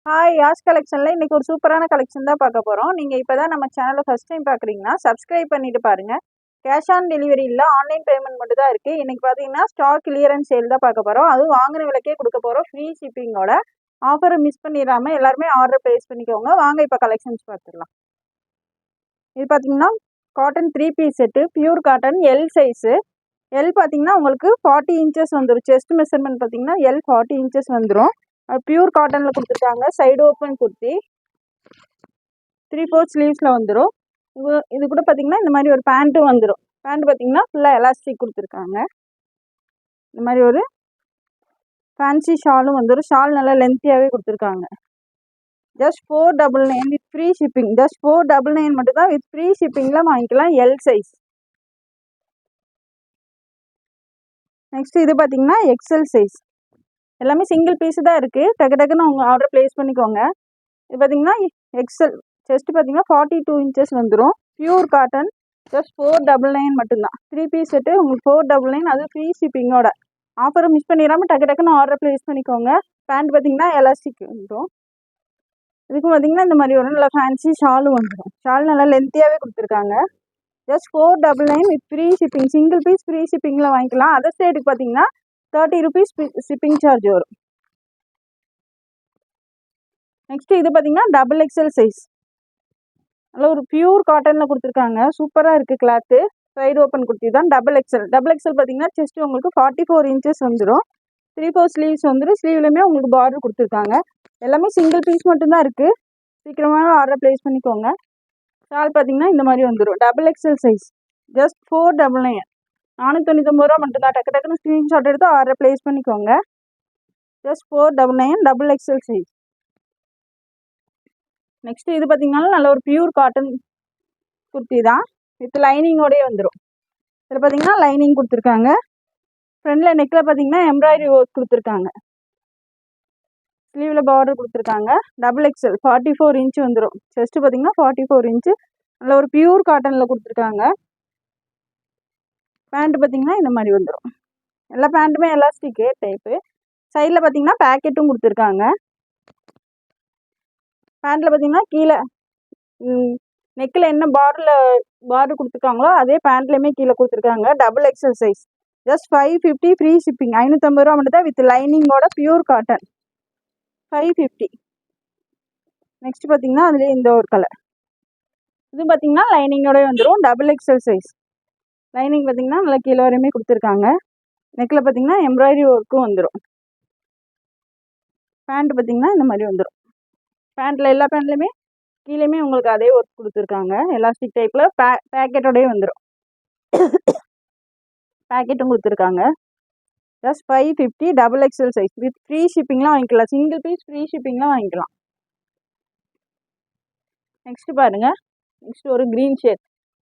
Hi Yash கலெக்ஷனில் இன்றைக்கி ஒரு சூப்பரான கலெக்ஷன் தான் பார்க்க போகிறோம். நீங்கள் இப்போ தான் நம்ம சேனலை ஃபஸ்ட் டைம் பார்க்குறீங்கன்னா சப்ஸ்கிரைப் பண்ணிட்டு பாருங்கள். கேஷ் ஆன் டெலிவரி இல்லை, ஆன்லைன் பேமெண்ட் மட்டும் தான் இருக்குது. இன்றைக்கி பார்த்தீங்கன்னா ஸ்டாக் கிளியரன்ஸ் சேல் தான் பார்க்க போகிறோம். அதுவும் வாங்கின விலைக்கே கொடுக்க போகிறோம், ஃப்ரீ ஷிப்பிங்கோட. ஆஃபரை மிஸ் பண்ணிடாமல் எல்லாருமே ஆர்டர் ப்ளேஸ் பண்ணிக்கோங்க. வாங்க இப்போ கலெக்ஷன்ஸ் பார்த்துடலாம். இது பார்த்தீங்கன்னா cotton 3 piece set, pure cotton, L size. L பார்த்தீங்கன்னா உங்களுக்கு 40 இன்ச்சஸ் வந்துடும். செஸ்ட் மெஷர்மெண்ட் பார்த்தீங்கன்னா எல் 40 இன்ச்சஸ் வந்துடும். பியூர் காட்டனில் கொடுத்துருக்காங்க. சைடு ஓப்பன் குர்த்தி, 3/4 ஸ்லீவ்ஸில் வந்துடும். இது கூட பார்த்தீங்கன்னா இந்த மாதிரி ஒரு பேண்ட்டும் வந்துடும். பேண்ட் பார்த்தீங்கன்னா ஃபுல்லாக எலாஸ்டிக் கொடுத்துருக்காங்க. இந்த மாதிரி ஒரு ஃபேன்சி ஷாலும் வந்துடும். ஷால் நல்லா லென்த்தியாகவே கொடுத்துருக்காங்க. Just 499 with free shipping. Just 499 மட்டும் தான், வித் ஃப்ரீ ஷிப்பிங்கில் வாங்கிக்கலாம். L size. நெக்ஸ்ட் இது பார்த்தீங்கன்னா எக்ஸல் சைஸ். எல்லாமே சிங்கிள் பீஸு தான் இருக்குது. டக்குன்னு உங்கள் ஆர்டர் ப்ளேஸ் பண்ணிக்கோங்க. இது பார்த்தீங்கன்னா எக்ஸல். செஸ்ட் பார்த்தீங்கன்னா 42 இன்ச்சஸ் வந்துடும். Pure cotton. ஜஸ்ட் 499 மட்டும்தான். 3 பீஸ் செட்டு உங்களுக்கு 499, அது ஃப்ரீ ஷிப்பிங்கோட. ஆஃபரை மிஸ் பண்ணிடாமல் டக்குன்னு ஆர்டர் ப்ளேஸ் பண்ணிக்கோங்க. பேண்ட் பார்த்தீங்கன்னா எலாஸ்டிக் வந்துடும். இதுக்கும் பார்த்தீங்கன்னா இந்த மாதிரி ஒரு நல்ல ஃபேன்சி ஷாலும் வந்துடும். ஷால் நல்லா லென்த்தியாகவே கொடுத்துருக்காங்க. Just 499 with free shipping. Single piece free ஷிப்பிங்கில் வாங்கிக்கலாம். அதர் சைடுக்கு பார்த்தீங்கன்னா 30 rupees ஷிப்பிங் சார்ஜ் வரும். நெக்ஸ்ட் இது பார்த்தீங்கன்னா டபுள் எக்ஸல் சைஸ். நல்லா ஒரு பியூர் காட்டனில் கொடுத்துருக்காங்க. சூப்பராக இருக்குது கிளாத்து. சைடு ஓப்பன் குர்த்தி தான். Double XL. டபுள் எக்ஸல் பார்த்தீங்கன்னா செஸ்ட் உங்களுக்கு 44 இன்ச்சஸ் வந்துடும். 3/4 ஸ்லீவ்ஸ் வந்துடும். ஸ்லீவ்லையுமே உங்களுக்கு பார்டர் கொடுத்துருக்காங்க. எல்லாமே சிங்கிள் பீஸ் மட்டும்தான் இருக்குது. சீக்கிரமாக ஆர்டர் ப்ளேஸ் பண்ணிக்கோங்க. ஷால் பார்த்தீங்கன்னா இந்த மாதிரி வந்துடும். Double XL size. ஜஸ்ட் 499, 499 ரூபா மட்டும்தான். டக்குன்னு ஸ்க்ரீன்ஷாட் எடுத்து ஆர்டர் ப்ளேஸ் பண்ணிக்கோங்க. Just 499, double XL size. Next இது பார்த்தீங்கன்னா நல்ல ஒரு பியூர் காட்டன் குர்த்தி தான், வித் லைனிங்கோடய வந்துடும். இதில் பார்த்தீங்கன்னா லைனிங் கொடுத்துருக்காங்க. ஃப்ரண்டில் நெக்கில் பார்த்தீங்கன்னா எம்ப்ராய்டரி ஒர்க் கொடுத்துருக்காங்க. ஸ்லீவில் பார்டர் கொடுத்துருக்காங்க. டபுள் எக்ஸல் 44 இன்ச் வந்துடும். செஸ்ட்டு பார்த்தீங்கன்னா 44 இன்ச்சு. நல்ல ஒரு பியூர் காட்டனில் கொடுத்துருக்காங்க. பேண்ட் பார்த்தீங்கன்னா இந்த மாதிரி வந்துடும். எல்லா பேண்ட்டுமே எலாஸ்டிக்கு டைப்பு. சைடில் பார்த்தீங்கன்னா பேக்கெட்டும் கொடுத்துருக்காங்க. பேண்ட்டில் பார்த்தீங்கன்னா கீழே நெக்கில் என்ன பார்டர் கொடுத்துருக்காங்களோ அதே பேண்ட்லேயுமே கீழே கொடுத்துருக்காங்க. Double XL size. Just 550 free shipping. 550 ரூபா மட்டும் தான், வித் லைனிங்கோட பியூர் காட்டன். 550. நெக்ஸ்ட் பார்த்தீங்கன்னா அதுலேயே இந்த ஒரு கலர். இது பார்த்தீங்கன்னா லைனிங்கோடய வந்துடும். Double XL size. லைனிங் பார்த்தீங்கன்னா நல்லா கீழே வரையுமே கொடுத்துருக்காங்க. நெக்கில் பார்த்தீங்கன்னா எம்ப்ராய்டரி ஒர்க்கும் வந்துடும். பேண்ட் பார்த்தீங்கன்னா இந்த மாதிரி வந்துடும். பேண்ட்டில் எல்லா பேண்ட்லையுமே கீழேயுமே உங்களுக்கு அதே ஒர்க் கொடுத்துருக்காங்க. எலாஸ்டிக் டைப்பில் பேக்கெட்டோடய வந்துடும். பேக்கெட்டும் கொடுத்துருக்காங்க. Just 550, double XL size. With free ஷிப்பிங்லாம் வாங்கிக்கலாம். சிங்கிள் பீஸ் ஃப்ரீ ஷிப்பிங்லாம் வாங்கிக்கலாம். நெக்ஸ்ட் பாருங்கள். நெக்ஸ்ட் ஒரு green shade,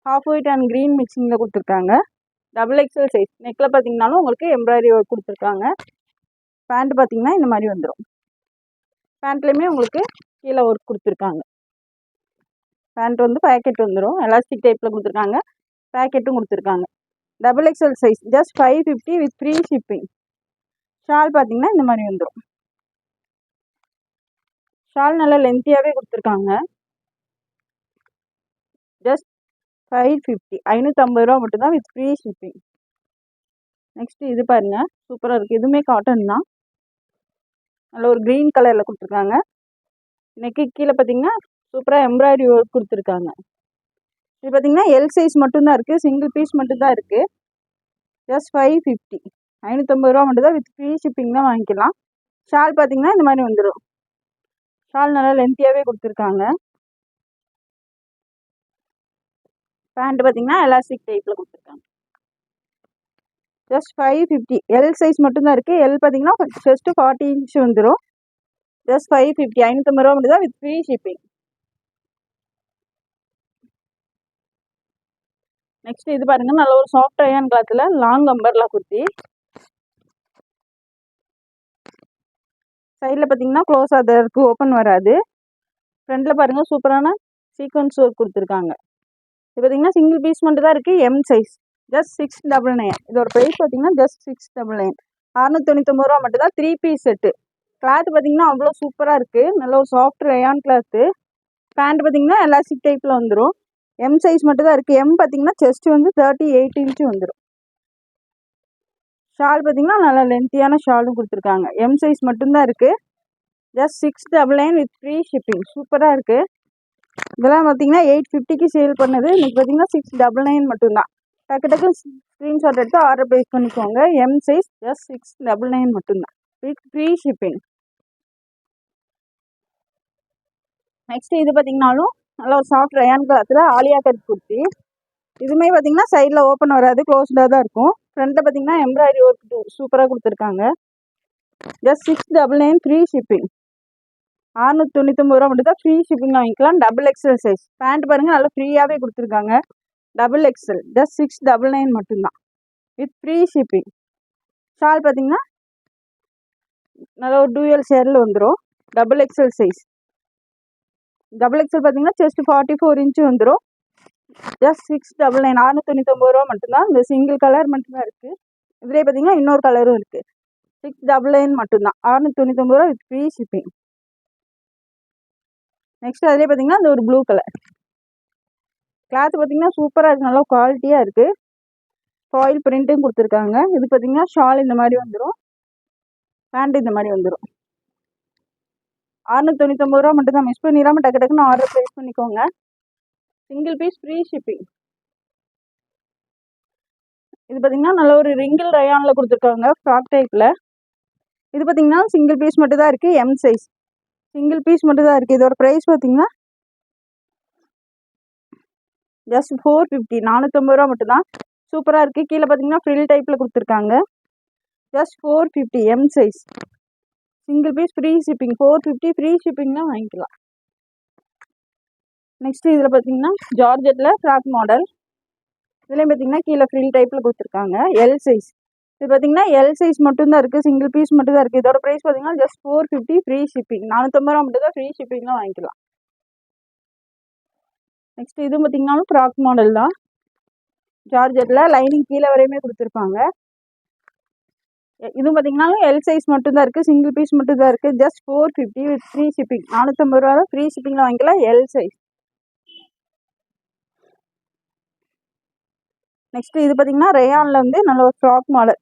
half white and green மிக்சிங்கில் கொடுத்துருக்காங்க. Double XL size. நெக்கில் பார்த்தீங்கன்னாலும் உங்களுக்கு எம்ப்ராய்டரி ஒர்க் கொடுத்துருக்காங்க. பேண்ட் பார்த்தீங்கன்னா இந்த மாதிரி வந்துடும். பேண்ட்லேயுமே உங்களுக்கு கீழே ஒர்க் கொடுத்துருக்காங்க. பேண்ட் வந்து பேக்கெட் வந்துடும். எலாஸ்டிக் டைப்பில் கொடுத்துருக்காங்க. பேக்கெட்டும் கொடுத்துருக்காங்க. Double XL size. Just 550 with free shipping. Shawl பார்த்தீங்கன்னா இந்த மாதிரி வந்துடும். ஷால் நல்லா லென்த்தியாகவே கொடுத்துருக்காங்க. ஜஸ்ட் 550, 550 ரூபா மட்டும்தான், வித் ஃப்ரீ ஷிப்பிங். நெக்ஸ்ட் இது பாருங்கள், சூப்பராக இருக்குது. இதுவுமே காட்டன் தான். நல்ல ஒரு க்ரீன் கலரில் கொடுத்துருக்காங்க. நெக்கு கீழே பார்த்தீங்கன்னா சூப்பராக எம்ப்ராய்டரி ஒர்க் கொடுத்துருக்காங்க. இது பார்த்தீங்கன்னா எல் சைஸ் மட்டும்தான் இருக்குது. சிங்கிள் பீஸ் மட்டும்தான் இருக்குது. ஜஸ்ட் 550, 550 ரூபா மட்டும்தான், வித் ஃப்ரீ ஷிப்பிங் தான் வாங்கிக்கலாம். ஷால் பார்த்தீங்கன்னா இந்த மாதிரி வந்துடும். ஷால் நல்லா லென்த்தியாகவே கொடுத்துருக்காங்க. பேண்ட் பார்த்தீங்கன்னா எலாஸ்டிக் டைப்பில் கொடுத்துருக்காங்க. ஜஸ்ட் 550, எல் சைஸ் மட்டும்தான் இருக்குது. எல் பார்த்தீங்கன்னா ஜஸ்ட் 40 இன்ச் வந்துடும். ஜஸ்ட் 550, 550 ரூபா மட்டும்தான், வித் ஃப்ரீ ஷிப்பிங். நெக்ஸ்ட் இது பாருங்கள். நல்ல ஒரு சாஃப்ட் அயர்ன் கிளாத்தில் லாங் அம்பர்லா குர்த்தி. சைடில் பார்த்தீங்கன்னா க்ளோஸ் ஆக இருக்குது, ஓப்பன் வராது. ஃப்ரண்டில் பாருங்கள் சூப்பரான சீக்வன்ஸ் ஒர்க் கொடுத்துருக்காங்க. இது பார்த்தீங்கன்னா சிங்கிள் பீஸ் மட்டும் தான் இருக்குது. M size. ஜஸ்ட் 699. இதோட ப்ரைஸ் பார்த்தீங்கன்னா ஜஸ்ட் 699. 699 ரூபா மட்டும் தான். 3 பீஸ் செட்டு. கிளாத் பார்த்தீங்கன்னா அவ்வளோ சூப்பராக இருக்குது. நல்ல ஒரு சாஃப்ட் ரயான் கிளாத்து. பேண்ட் பார்த்தீங்கன்னா எலாஸ்டிக் டைப்பில் வந்துடும். எம் சைஸ் மட்டும் தான் இருக்குது. எம் பார்த்தீங்கன்னா செஸ்ட் வந்து 38 இன்ச்சு வந்துடும். ஷால் பார்த்தீங்கன்னா நல்லா லென்த்தியான ஷாலும் கொடுத்துருக்காங்க. எம் சைஸ் மட்டும்தான் இருக்குது. Just 699 with free shipping. சூப்பராக இருக்குது. இதெல்லாம் பார்த்தீங்கன்னா 850க்கு சேல் பண்ணது. இன்றைக்கி பார்த்தீங்கன்னா 699 மட்டும்தான். டக்கு டக்கு ஸ்க்ரீன்ஷாட் எடுத்து ஆர்டர் ப்ளேஸ் பண்ணிக்கோங்க. எம் சைஸ் ஜஸ்ட் 699 மட்டும்தான் வித் ஃப்ரீ ஷிப்பிங். நெக்ஸ்ட் இது பார்த்தீங்கன்னாலும் நல்லா ஒரு சாஃப்ட் ரயான் கிளாத்தில் ஆலியா கட் குர்த்தி. இதுவுமே பார்த்தீங்கன்னா சைடில் ஓப்பன் வராது, க்ளோஸ்டாக தான் இருக்கும். ஃப்ரண்ட்டில் பார்த்தீங்கன்னா எம்ப்ராய்டரி ஒர்க் சூப்பராக கொடுத்துருக்காங்க. Just 699 free shipping. 699 ரூபா மட்டும் தான் ஃப்ரீ ஷிப்பிங் வாங்கிக்கலாம். Double XL size. பேண்ட் பாருங்கள் நல்லா ஃப்ரீயாகவே கொடுத்துருக்காங்க. டபுள் எக்ஸல் ஜஸ்ட் 699 மட்டும்தான் வித் ஃப்ரீ ஷிப்பிங். ஷால் பார்த்தீங்கன்னா நல்லா ஒரு டூயல் ஷேரில் வந்துடும். Double XL size. Double XL பார்த்தீங்கன்னா செஸ்ட் 44 இன்ச்சு வந்துடும். ஜஸ்ட் 699 699 ரூபா மட்டும்தான். இந்த சிங்கிள் கலர் மட்டும்தான் இருக்குது. இதிலே பார்த்தீங்கன்னா இன்னொரு கலரும் இருக்குது. 699 மட்டும்தான். 699 ரூபா வித் ஃப்ரீ ஷிப்பிங். நெக்ஸ்ட் அதிலே பார்த்தீங்கன்னா இந்த ஒரு ப்ளூ கலர் கிளாத் பார்த்தீங்கன்னா சூப்பராக இருக்குது. நல்லா குவாலிட்டியாக இருக்குது. ஃபாயில் பிரிண்ட்டும் கொடுத்துருக்காங்க. இது பார்த்தீங்கன்னா ஷால் இந்த மாதிரி வந்துடும். பேண்ட் இந்த மாதிரி வந்துடும். 699 ரூபா மட்டும் தான். மிஸ் பண்ணிடாமல் டக்கு டக்குன்னு ஆர்டர் ப்ளேஸ் பண்ணிக்கோங்க. Single piece free shipping. இது பார்த்தீங்கன்னா நல்ல ஒரு ரிங்கிள் ரயானில் கொடுத்துருக்காங்க ஃப்ராக் டைப்பில். இது பார்த்தீங்கன்னா சிங்கிள் பீஸ் மட்டும் தான் இருக்குது. எம் சைஸ் சிங்கிள் பீஸ் மட்டும் தான் இருக்குது. இதோட ப்ரைஸ் பார்த்தீங்கன்னா ஜஸ்ட் 450 450 ரூபா மட்டும் தான். சூப்பராக இருக்குது. கீழே பார்த்தீங்கன்னா ஃப்ரில் டைப்பில் கொடுத்துருக்காங்க. Just 450 M size. Single piece free shipping. 450 free shipping தான் வாங்கிக்கலாம். நெக்ஸ்ட் இதில் பார்த்தீங்கன்னா ஜார்ஜெட்டில் ஃப்ராக் மாடல். இதுலேயும் பார்த்தீங்கன்னா கீழே ஃப்ரில் டைப்பில் கொடுத்துருக்காங்க. L size. இது பார்த்தீங்கன்னா எல் சைஸ் மட்டும்தான் இருக்குது. சிங்கிள் பீஸ் மட்டும் தான் இருக்குது. இதோட ப்ரைஸ் பார்த்தீங்கன்னா ஜஸ்ட் 450 ஃப்ரீ ஷிப்பிங். 450 ரூபா மட்டும் தான் ஃப்ரீ ஷிப்பிங் தான் வாங்கிக்கலாம். நெக்ஸ்ட் இதுவும் பார்த்தீங்கன்னாலும் ஃப்ராக் மாடல் தான். ஜார்ஜெட்டில் லைனிங் கீழே வரையுமே கொடுத்துருப்பாங்க. இதுவும் பார்த்தீங்கன்னாலும் எல் சைஸ் மட்டும்தான் இருக்குது. சிங்கிள் பீஸ் மட்டும் தான் இருக்குது. Just 450 with free shipping. 450 ரூபா தான் ஃப்ரீ ஷிப்பிங்கில் வாங்கிக்கலாம். L size. நெக்ஸ்ட் இது பார்த்தீங்கன்னா ரேயானில் வந்து நல்ல ஒரு frock model.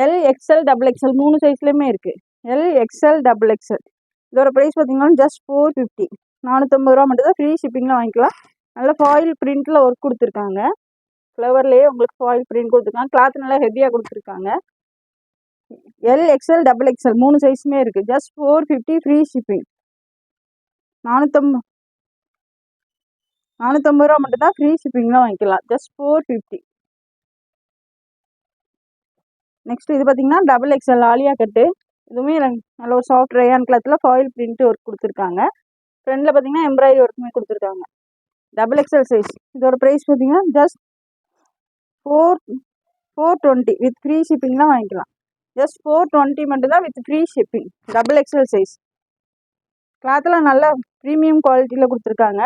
L XL double XL 3 சைஸ்லேயுமே இருக்குது. L XL double XL. இதோட ப்ரைஸ் பார்த்தீங்கன்னா ஜஸ்ட் 450. 450 ரூபா மட்டும் தான் ஃப்ரீ ஷிப்பிங்கில் வாங்கிக்கலாம். நல்லா ஃபாயில் பிரிண்ட்டில் ஒர்க் கொடுத்துருக்காங்க. ஃப்ளவர்லேயே உங்களுக்கு ஃபாயில் பிரிண்ட் கொடுத்துருக்காங்க. கிளாத் நல்லா ஹெவியாக கொடுத்துருக்காங்க. எல் எக்ஸ்எல் டபுள் எக்ஸ்எல் 3 சைஸுமே இருக்குது. Just 450 free shipping. 450 ரூபா மட்டும் தான் ஃப்ரீ ஷிப்பிங்கில் வாங்கிக்கலாம். ஜஸ்ட் 450. நெக்ஸ்ட் இது பார்த்தீங்கன்னா டபுள் எக்ஸ்எல் ஆலியா கட்டு. இதுவுமே நல்ல ஒரு சாஃப்ட் ரேயான் கிளாத்தில் ஃபாயில் பிரிண்ட் ஒர்க் கொடுத்துருக்காங்க. ஃப்ரண்டில் பார்த்தீங்கன்னா எம்ப்ராய்டரி ஒர்க்குமே கொடுத்துருக்காங்க. Double XL size. இதோட ப்ரைஸ் பார்த்தீங்கன்னா ஜஸ்ட் 420 வித் ஃப்ரீ ஷிப்பிங்லாம் வாங்கிக்கலாம். ஜஸ்ட் 420 மட்டும்தான் with free shipping. Double XL size. கிளாத்தில் நல்லா ப்ரீமியம் குவாலிட்டியில் கொடுத்துருக்காங்க.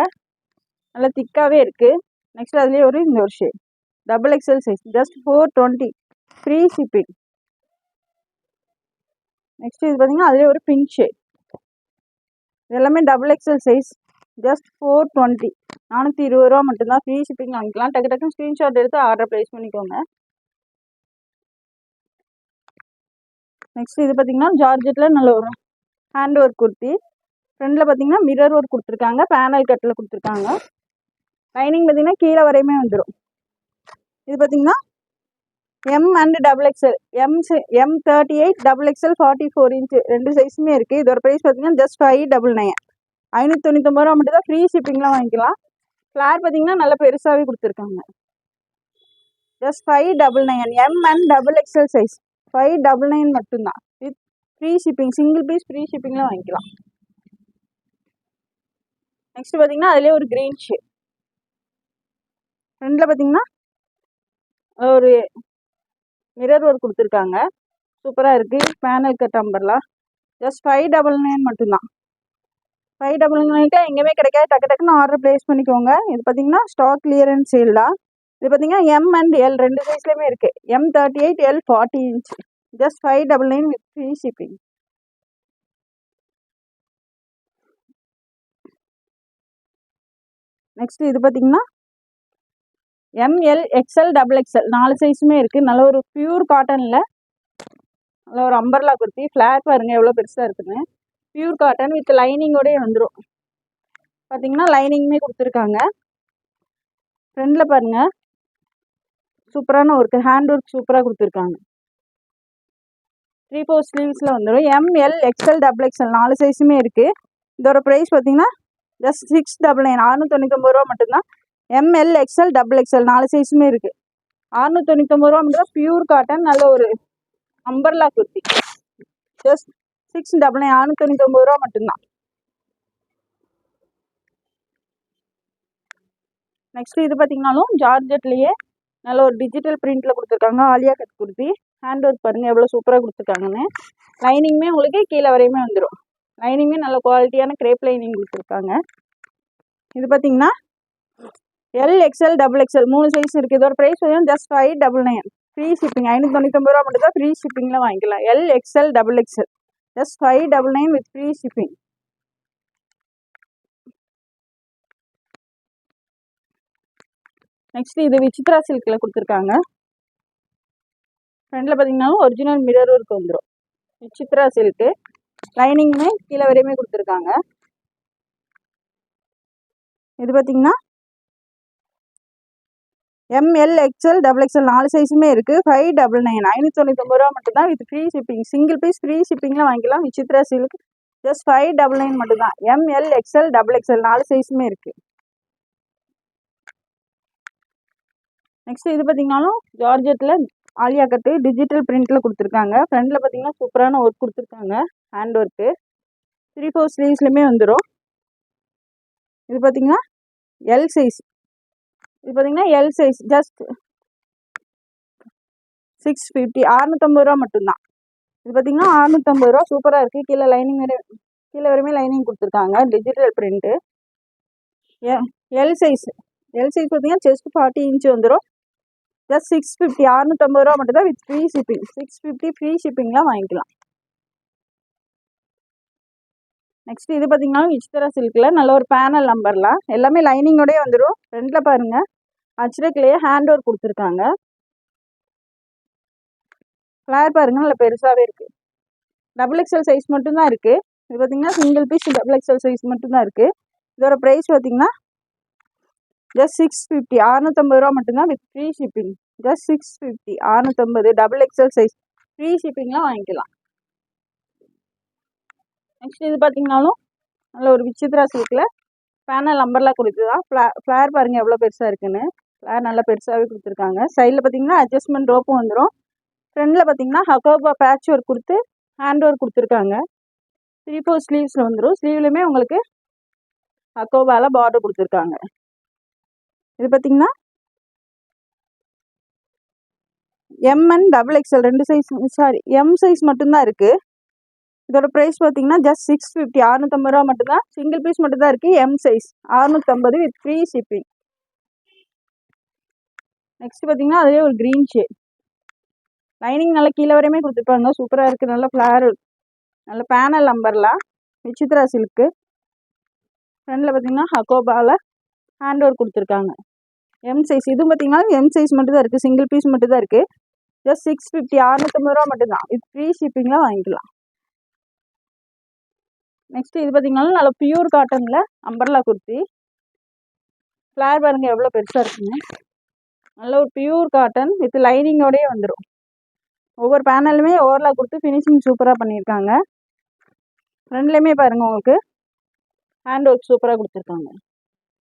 நல்லா திக்காகவே இருக்குது. நெக்ஸ்ட் அதுலேயே இந்த ஒரு shade double XL size. Just 420 free shipping. Next இது பார்த்தீங்கன்னா அதுலேயே ஒரு பிங்க் ஷேட். இதெல்லாமே டபுள் எக்ஸ்எல் சைஸ். ஜஸ்ட் 420 420 ரூபா மட்டும்தான் ஃப்ரீ ஷிப்பிங் வாங்கிக்கலாம். டக்கு டக்குன்னு ஸ்க்ரீன்ஷாட் எடுத்து ஆர்டர் ப்ளேஸ் பண்ணிக்கோங்க. நெக்ஸ்ட் இது பார்த்தீங்கன்னா ஜார்ஜெட்டில் நல்ல ஒரு ஹேண்ட் ஒர்க் குர்த்தி. ஃப்ரண்டில் பார்த்தீங்கன்னா மிரர் ஒர்க் கொடுத்துருக்காங்க. பேனல் கட்டில் கொடுத்துருக்காங்க. லைனிங் பார்த்தீங்கன்னா கீழே வரையுமே வந்துடும். இது பார்த்தீங்கன்னா M and double XL. M 38 double XL 44 inch 2 சைஸுமே இருக்குது. இதோட ப்ரைஸ் பார்த்தீங்கன்னா ஜஸ்ட் 599 599 ரூபா மட்டும் தான் ஃப்ரீ ஷிப்பிங்லாம் வாங்கிக்கலாம். ஃப்ளார் பார்த்தீங்கன்னா நல்லா பெருசாகவே கொடுத்துருக்காங்க. Just 599 M and double XL size. 599 மட்டும்தான் with free shipping. Single piece free ஷிப்பிங்லாம் வாங்கிக்கலாம். நெக்ஸ்ட் பார்த்தீங்கன்னா அதுலேயே ஒரு க்ரீன் ஷேட். ஃப்ரண்டில் பார்த்தீங்கன்னா ஒரு மிரர் ஒர்க் கொடுத்துருக்காங்க. சூப்பராக இருக்குது. Panel cut அம்பர்லாம். ஜஸ்ட் 599 மட்டும்தான். 599 எங்கேயுமே கிடைக்காது. டக்கு டக்குன்னு ஆர்டர் ப்ளேஸ் பண்ணிக்கோங்க. இது பார்த்தீங்கன்னா ஸ்டாக் கிளியரன்ஸ் சேல் தான். இது பார்த்தீங்கன்னா எம் அண்ட் எல் 2 சைஸ்லேயுமே இருக்குது. M 38 L 40 inch. Just 599 with free shipping. Next இது பார்த்தீங்கன்னா எம்எல் எக்ஸ்எல் டபுள் எக்ஸ்எல் 4 சைஸுமே இருக்குது. நல்ல ஒரு பியூர் காட்டனில் நல்ல ஒரு அம்பர்லா குர்த்தி. ஃப்ளார் பாருங்கள் எவ்வளோ பெருசாக இருக்குன்னு. பியூர் காட்டன் வித் லைனிங்கோடய வந்துடும். பார்த்தீங்கன்னா லைனிங்குமே கொடுத்துருக்காங்க. ஃப்ரண்டில் பாருங்கள் சூப்பரான ஒர்க்கு, ஹேண்ட் ஒர்க் சூப்பராக கொடுத்துருக்காங்க. 3/4 ஸ்லீவ்ஸில் வந்துடும். எம்எல் எக்ஸ்எல் டபுள் எக்ஸ்எல் 4 சைஸுமே இருக்குது. இதோட ப்ரைஸ் பார்த்தீங்கன்னா ஜஸ்ட் 699 699 ரூபா மட்டும்தான். எம்எல் எக்ஸ்எல் டபுள் எக்ஸ்எல் 4 சைஸுமே இருக்குது. 699 ரூபா மட்டும்தான். பியூர் காட்டன் நல்ல ஒரு அம்பர்லா குர்த்தி. ஜஸ்ட் 699 699 ரூபா மட்டும்தான். நெக்ஸ்ட் இது பார்த்தீங்கன்னாலும் ஜார்ஜெட்லேயே நல்ல ஒரு டிஜிட்டல் பிரிண்டில் கொடுத்துருக்காங்க. Alia cut kurti. Hand work பாருங்கள் எவ்வளோ சூப்பராக கொடுத்துருக்காங்கன்னு. லைனிங்குமே உங்களுக்கு கீழே வரையுமே வந்துடும். லைனிங்குமே நல்ல குவாலிட்டியான கிரேப் லைனிங் கொடுத்துருக்காங்க. இது பார்த்தீங்கன்னா L XL double XL 3 size இருக்குது. இதோட ப்ரைஸ் பார்த்தீங்கன்னா ஜஸ்ட் 599. ஃப்ரீ ஷிப்பிங் 599 ரூபா மட்டும் தான். ஃப்ரீ ஷிப்பிங்கில் வாங்கிக்கலாம். L XL double XL just 599 with free shipping. Next இது விசித்ரா சில்கில் கொடுத்துருக்காங்க. ஃப்ரண்டில் பார்த்தீங்கன்னா ஒரிஜினல் மிரர் ஒர்க் வந்துடும். விசித்ரா சில்க்கு. லைனிங்குமே கீழே வரையுமே கொடுத்துருக்காங்க. இது பார்த்தீங்கன்னா எம்எல் எக்ஸ்எல் டபுள் எக்ஸ்எல் 4 சைஸுமே இருக்குது. 599 599 ரூபா மட்டும்தான் with free shipping. Single piece free ஷிப்பிங்கில் வாங்கிக்கலாம். விசித்ரா சில்க் ஜஸ்ட் 599 மட்டும்தான். எம்எல் எக்ஸ்எல் டபுள் எக்ஸ்எல் 4 சைஸுமே இருக்குது. நெக்ஸ்ட் இது பார்த்தீங்கன்னாலும் ஜார்ஜெட்டில் ஆலியா கட்டு டிஜிட்டல் பிரிண்டில் கொடுத்துருக்காங்க. ஃப்ரண்டில் பார்த்தீங்கன்னா சூப்பரான ஒர்க் கொடுத்துருக்காங்க. ஹேண்ட் ஒர்க்கு 3/4 ஸ்லீவ்ஸ்லையுமே வந்துடும். இது பார்த்தீங்கன்னா எல் சைஸ். இது பார்த்தீங்கன்னா எல் சைஸ் ஜஸ்ட் 650 650 ரூபா மட்டும்தான். இது பார்த்தீங்கன்னா 650 ரூபா. சூப்பராக இருக்குது. கீழே லைனிங் கீழே வரையுமே லைனிங் கொடுத்துருக்காங்க. Digital print. எல் சைஸ் பார்த்தீங்கன்னா செஸ்ட் 40 இன்ச்சு வந்துடும். ஜஸ்ட் 650 650 ரூபா மட்டும் தான் வித் ஃப்ரீ ஷிப்பிங். 650 ஃப்ரீ ஷிப்பிங்லாம் வாங்கிக்கலாம். நெக்ஸ்ட் இது பார்த்தீங்கன்னா விசித்ரா சில்கில் நல்ல ஒரு பேனல் நம்பர்லாம் எல்லாமே லைனிங்கோடய வந்துடும். ஃப்ரண்டில் பாருங்கள் அச்ரக்லேயே ஹேண்ட் ஒர்க் கொடுத்துருக்காங்க. ஃப்ளார் பாருங்கள் நல்ல பெருசாகவே இருக்குது. டபுள் எக்ஸ்எல் சைஸ் மட்டும்தான் இருக்குது. இது பார்த்தீங்கன்னா single piece double XL size மட்டும்தான் இருக்குது. இதோட ப்ரைஸ் பார்த்தீங்கன்னா ஜஸ்ட் 650 650 ரூபா மட்டும்தான் with free shipping. Just 650 650 double XL size free ஷிப்பிங்லாம் வாங்கிக்கலாம். நெக்ஸ்ட் இது பார்த்தீங்கன்னாலும் நல்ல ஒரு விசித்ரா சில்கில் பேனல் நம்பர்லாம் கொடுத்துதான். ஃப்ளார் பாருங்கள் எவ்வளோ பெருசாக இருக்குன்னு. ஃப்ளார் நல்லா பெருசாகவே கொடுத்துருக்காங்க. சைடில் பார்த்தீங்கன்னா அட்ஜஸ்ட்மெண்ட் ரோப்பும் வந்துடும். ஃப்ரண்டில் பார்த்தீங்கன்னா ஹக்கோபா பேட்ச் ஒர்க் கொடுத்து ஹேண்ட் ஒர்க் கொடுத்துருக்காங்க. 3/4 ஸ்லீவ்ஸில் வந்துடும். ஸ்லீவ்லையுமே உங்களுக்கு ஹக்கோபாவில் பார்டர் கொடுத்துருக்காங்க. இது பார்த்தீங்கன்னா எம்என் double XL 2 size M size மட்டும்தான் இருக்குது. இதோட ப்ரைஸ் பார்த்தீங்கன்னா ஜஸ்ட் 650 650 ரூபா மட்டும்தான். சிங்கிள் பீஸ் மட்டும்தான் இருக்குது. M size 650 with free shipping. Next பார்த்தீங்கன்னா அதே ஒரு க்ரீன் ஷேட். லைனிங் நல்லா கீழே வரையுமே கொடுத்துருப்பாங்க. சூப்பராக இருக்குது. நல்ல ஃப்ளார் நல்ல பேனல் நம்பர்லாம் விசித்ரா சில்க்கு. ஃப்ரண்டில் பார்த்தீங்கன்னா ஹக்கோபாவில் ஹேண்ட் ஒர்க் கொடுத்துருக்காங்க. M size. இதுவும் பார்த்தீங்கன்னா எம் சைஸ் மட்டும்தான் இருக்குது. சிங்கிள் பீஸ் மட்டும்தான் இருக்குது. ஜஸ்ட் 650 650 ரூபா மட்டும்தான் வித் ஃப்ரீ ஷிப்பிங்லாம் வாங்கிக்கலாம். நெக்ஸ்ட் இது பார்த்தீங்கன்னா நல்ல பியூர் காட்டனில் அம்பர்லா குர்த்தி. ஃப்ளார் பாருங்கள் எவ்வளோ பெருசாக இருக்குங்க. நல்ல ஒரு பியூர் காட்டன் வித் லைனிங்கோடயே வந்துடும். ஒவ்வொரு பேனலுமே ஓவர்லாக் கொடுத்து ஃபினிஷிங் சூப்பராக பண்ணியிருக்காங்க. ஃப்ரண்ட்லேயுமே பாருங்கள் உங்களுக்கு ஹேண்ட் ஒர்க் சூப்பராக கொடுத்துருக்காங்க.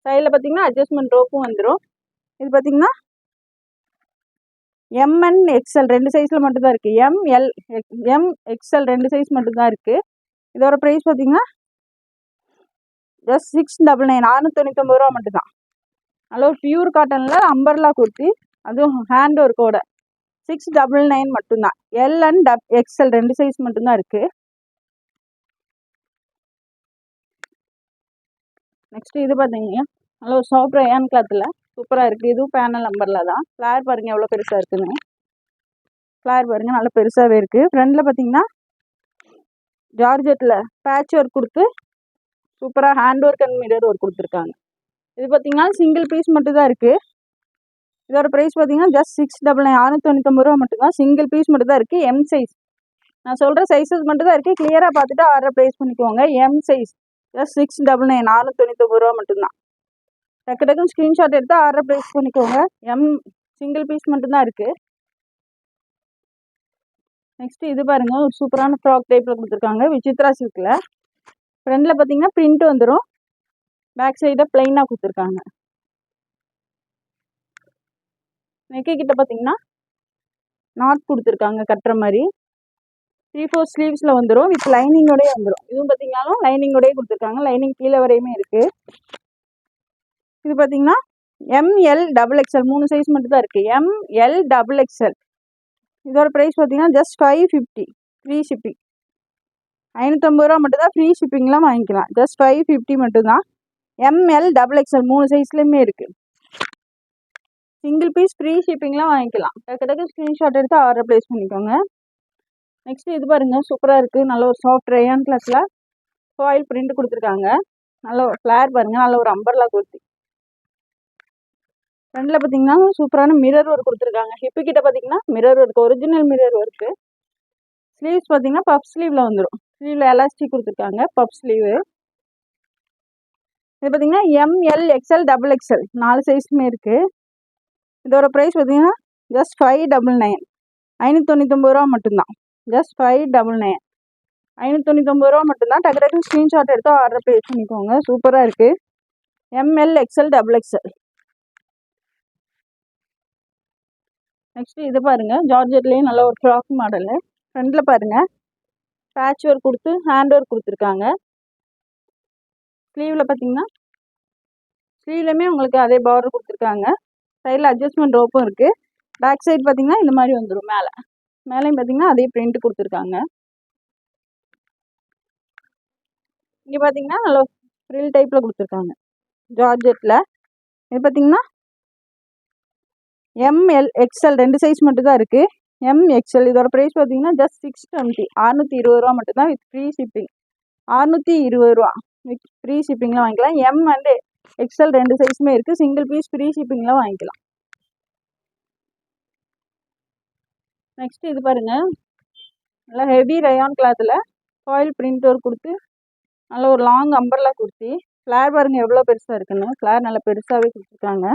சைடில் பார்த்தீங்கன்னா அட்ஜஸ்ட்மெண்ட் ரோப்பும் வந்துடும். இது பார்த்தீங்கன்னா எம்என் எக்ஸ்எல் 2 சைஸில் மட்டும்தான் இருக்குது. எம் எக்ஸ்எல் 2 சைஸ் மட்டும்தான் இருக்குது. இதோட ப்ரைஸ் பார்த்தீங்கன்னா ஜஸ்ட் 699 699 ரூபா மட்டும்தான். நல்ல ஒரு பியூர் காட்டனில் அம்பர்லா குர்த்தி, அதுவும் ஹேண்ட் ஒர்க்கோட 699 மட்டும்தான். எல் அண்ட் எக்ஸ்எல் 2 சைஸ் மட்டும்தான் இருக்குது. நெக்ஸ்ட் இது பார்த்தீங்கன்னா நல்ல ஒரு சாஃப்ட் ரயான் கிளாத்தில் சூப்பராக இருக்குது. இதுவும் பேனல் நம்பரில் தான். ஃப்ளார் பாருங்கள் எவ்வளோ பெருசாக இருக்குதுன்னு. ஃப்ளார் பாருங்கள் நல்லா பெருசாகவே இருக்குது. ஃப்ரண்டில் பார்த்தீங்கன்னா ஜார்ஜெட்டில் பேட்ச் ஒர்க் கொடுத்து சூப்பராக hand work and mirror work கொடுத்துருக்காங்க. இது பார்த்தீங்கன்னா சிங்கிள் பீஸ் மட்டும் தான் இருக்குது. இதோட ப்ரைஸ் பார்த்தீங்கன்னா ஜஸ்ட் 699 699 ரூபா மட்டும்தான். சிங்கிள் பீஸ் மட்டும் தான் இருக்குது. M size. நான் சொல்கிற சைஸஸ் மட்டும் தான் இருக்குது. கிளியராக பார்த்துட்டு ஆர்டர் ப்ளேஸ் பண்ணிக்கோங்க. எம் சைஸ் ஜஸ்ட் 699 699 ரூபா மட்டும்தான். டக்கு டக்குன்னு ஸ்க்ரீன்ஷாட் எடுத்து ஆர்டர் ப்ளேஸ் பண்ணிக்கோங்க. எம் சிங்கிள் பீஸ் மட்டும்தான் இருக்குது. நெக்ஸ்ட்டு இது பாருங்கள், ஒரு சூப்பரான ஃப்ராக் டைப்பில் கொடுத்துருக்காங்க. விசித்ரா சில்கில். ஃப்ரண்டில் பார்த்தீங்கன்னா பிரிண்ட் வந்துடும். பேக் சைடை பிளைனாக கொடுத்துருக்காங்க. நெக்கு கிட்ட பார்த்தீங்கன்னா நாட் கொடுத்துருக்காங்க கட்டுற மாதிரி. 3/4 ஸ்லீவ்ஸில் வந்துடும். வித் லைனிங்கோடய வந்துடும். இதுவும் பார்த்தீங்கன்னாலும் லைனிங்கோடய கொடுத்துருக்காங்க. லைனிங் கீழே வரையுமே இருக்குது. இது பார்த்தீங்கன்னா ML XXL 3 சைஸ் மட்டும் தான் இருக்குது. ML XXL. இதோட ப்ரைஸ் பார்த்தீங்கன்னா ஜஸ்ட் 550. Free shipping. 550 ரூபா மட்டும் தான். ஃப்ரீ ஷிப்பிங்லாம் வாங்கிக்கலாம். ஜஸ்ட் 550 மட்டும்தான். ML XXL 3 சைஸ்லேயுமே இருக்குது. சிங்கிள் பீஸ் ஃப்ரீ ஷிப்பிங்லாம் வாங்கிக்கலாம். டக்கு டக்கு ஸ்க்ரீன்ஷாட் எடுத்து ஆர்டர் ப்ளேஸ் பண்ணிக்கோங்க. நெக்ஸ்ட்டு இது பாருங்கள், சூப்பராக இருக்குது. நல்ல ஒரு சாஃப்ட் ரேயான் கிளாஸில் ஃபாயில் பிரிண்ட் கொடுத்துருக்காங்க. நல்ல ஒரு ஃப்ளேர் பாருங்கள். நல்ல ஒரு அம்பர்லா குர்த்தி. ஃப்ரண்டில் பார்த்தீங்கன்னா சூப்பரான மிரர் ஒர்க் கொடுத்துருக்காங்க. ஹிப்பு கிட்ட பார்த்தீங்கன்னா mirror work, original mirror work. Sleeves பார்த்தீங்கன்னா பஃப் ஸ்லீவில் வந்துடும். ஸ்லீவில் எலாஸ்டிக் கொடுத்துருக்காங்க. Puff sleeve. இது பார்த்தீங்கன்னா ML XL XXL 4 சைஸுமே இருக்குது. இதோட ப்ரைஸ் பார்த்தீங்கன்னா ஜஸ்ட் 599 599 ரூபா மட்டும்தான். ஜஸ்ட் 599 599 ரூபா மட்டும்தான். டக்கு டக்குன்னு ஸ்க்ரீன்ஷாட் எடுத்து ஆர்டர் ப்ளேஸ் பண்ணிக்கோங்க. சூப்பராக இருக்குது. ML XL XXL. நெக்ஸ்ட்டு இது பாருங்கள், ஜார்ஜெட்லேயும் நல்ல ஒரு ஃப்ராக் மாடலு. ஃப்ரண்டில் பாருங்கள் பேட்ச் ஒர்க் கொடுத்து ஹேண்ட் ஒர்க் கொடுத்துருக்காங்க. ஸ்லீவில் பார்த்தீங்கன்னா ஸ்லீவ்லையுமே உங்களுக்கு அதே பார்டர் கொடுத்துருக்காங்க. சைடில் அட்ஜஸ்ட்மெண்ட் ரோப்பும் இருக்குது. பேக் சைடு பார்த்தீங்கன்னா இந்த மாதிரி வந்துடும். மேலேயும் பார்த்தீங்கன்னா அதே பிரிண்ட் கொடுத்துருக்காங்க. இங்கே பார்த்தீங்கன்னா நல்ல ஃப்ரில் டைப்பில் கொடுத்துருக்காங்க ஜார்ஜெட்டில். இது பார்த்தீங்கன்னா ML XL 2 சைஸ் மட்டும் தான் இருக்குது. MXL. இதோட ப்ரைஸ் பார்த்தீங்கன்னா ஜஸ்ட் 620 620 ரூபா மட்டும்தான். With free shipping. 620 ரூபா வித் ஃப்ரீ ஷிப்பிங்கில் வாங்கிக்கலாம். M அண்ட் XL 2 சைஸுமே இருக்குது. சிங்கிள் பீஸ் ஃப்ரீ ஷிப்பிங்கில் வாங்கிக்கலாம். நெக்ஸ்ட்டு இது பாருங்கள், நல்லா ஹெவி ரயான் கிளாத்தில் ஃபாயில் பிரிண்ட் ஒர்க் கொடுத்து நல்ல ஒரு லாங் அம்பர்லா குர்த்தி. ஃப்ளேர் பாருங்கள் எவ்வளோ பெருசாக இருக்குன்னு. ஃப்ளேர் நல்லா பெருசாகவே கொடுத்துருக்காங்க.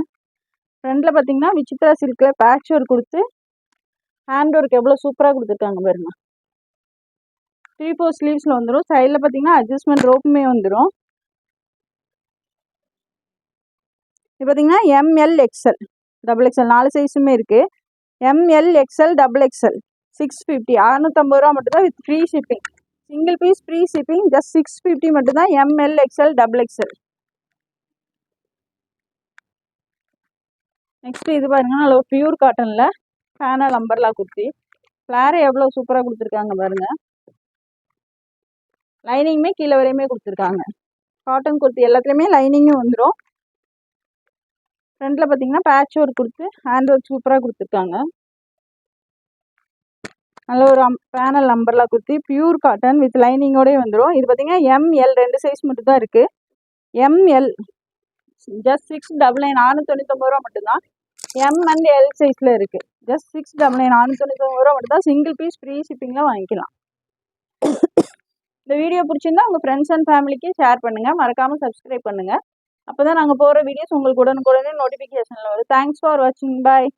ஃப்ரண்டில் பார்த்தீங்கன்னா விசித்ரா சில்கில் பேட்ச் ஒர்க் கொடுத்து ஹேண்ட் ஒர்க் எவ்வளோ சூப்பராக கொடுத்துருக்காங்க பாருங்கள். 3/4 ஸ்லீவ்ஸில் வந்துடும். சைடில் பார்த்தீங்கன்னா அட்ஜஸ்ட்மெண்ட் ரோப்புமே வந்துடும். இது பார்த்தீங்கன்னா ML XL XXL 4 சைஸுமே இருக்குது. ML XL XXL 650 650 ரூபா மட்டும்தான். With free shipping. Single piece free shipping. Just 650 மட்டும்தான். ML XL XXL. நெக்ஸ்ட்டு இது பாருங்கள், நல்ல ஒரு பியூர் காட்டனில் பேனல் அம்பர்லா குர்த்தி. ஃப்ளேரை எவ்வளோ சூப்பராக கொடுத்துருக்காங்க பாருங்கள். லைனிங்குமே கீழே வரையுமே கொடுத்துருக்காங்க. காட்டன் குர்த்தி எல்லாத்துலேயுமே லைனிங்கும் வந்துடும். ஃப்ரண்டில் பார்த்தீங்கன்னா பேட்ச் ஒர்க் கொடுத்து ஹேண்ட் ஒர்க் சூப்பராக கொடுத்துருக்காங்க. நல்ல ஒரு panel umbrella kurti. Pure cotton with லைனிங்கோடய வந்துடும். இது பார்த்தீங்கன்னா ML 2 சைஸ் மட்டும் தான் இருக்குது. ML ஜஸ்ட் 699 699 ரூபா மட்டும்தான். M அண்ட் L சைஸில் இருக்குது. ஜஸ்ட் 699 699 ரூபா மட்டும்தான். சிங்கிள் பீஸ் ஃப்ரீ ஷிப்பிங்கில் வாங்கிக்கலாம். இந்த வீடியோ பிடிச்சிருந்தா உங்கள் ஃப்ரெண்ட்ஸ் அண்ட் ஃபேமிலிக்கு ஷேர் பண்ணுங்கள். மறக்காமல் சப்ஸ்கிரைப் பண்ணுங்கள். அப்போ தான் நாங்கள் போகிற வீடியோஸ் உங்களுக்கு உடனுக்குடனே நோட்டிஃபிகேஷனில் வரும். தேங்க்ஸ் ஃபார் வாட்சிங். பாய்.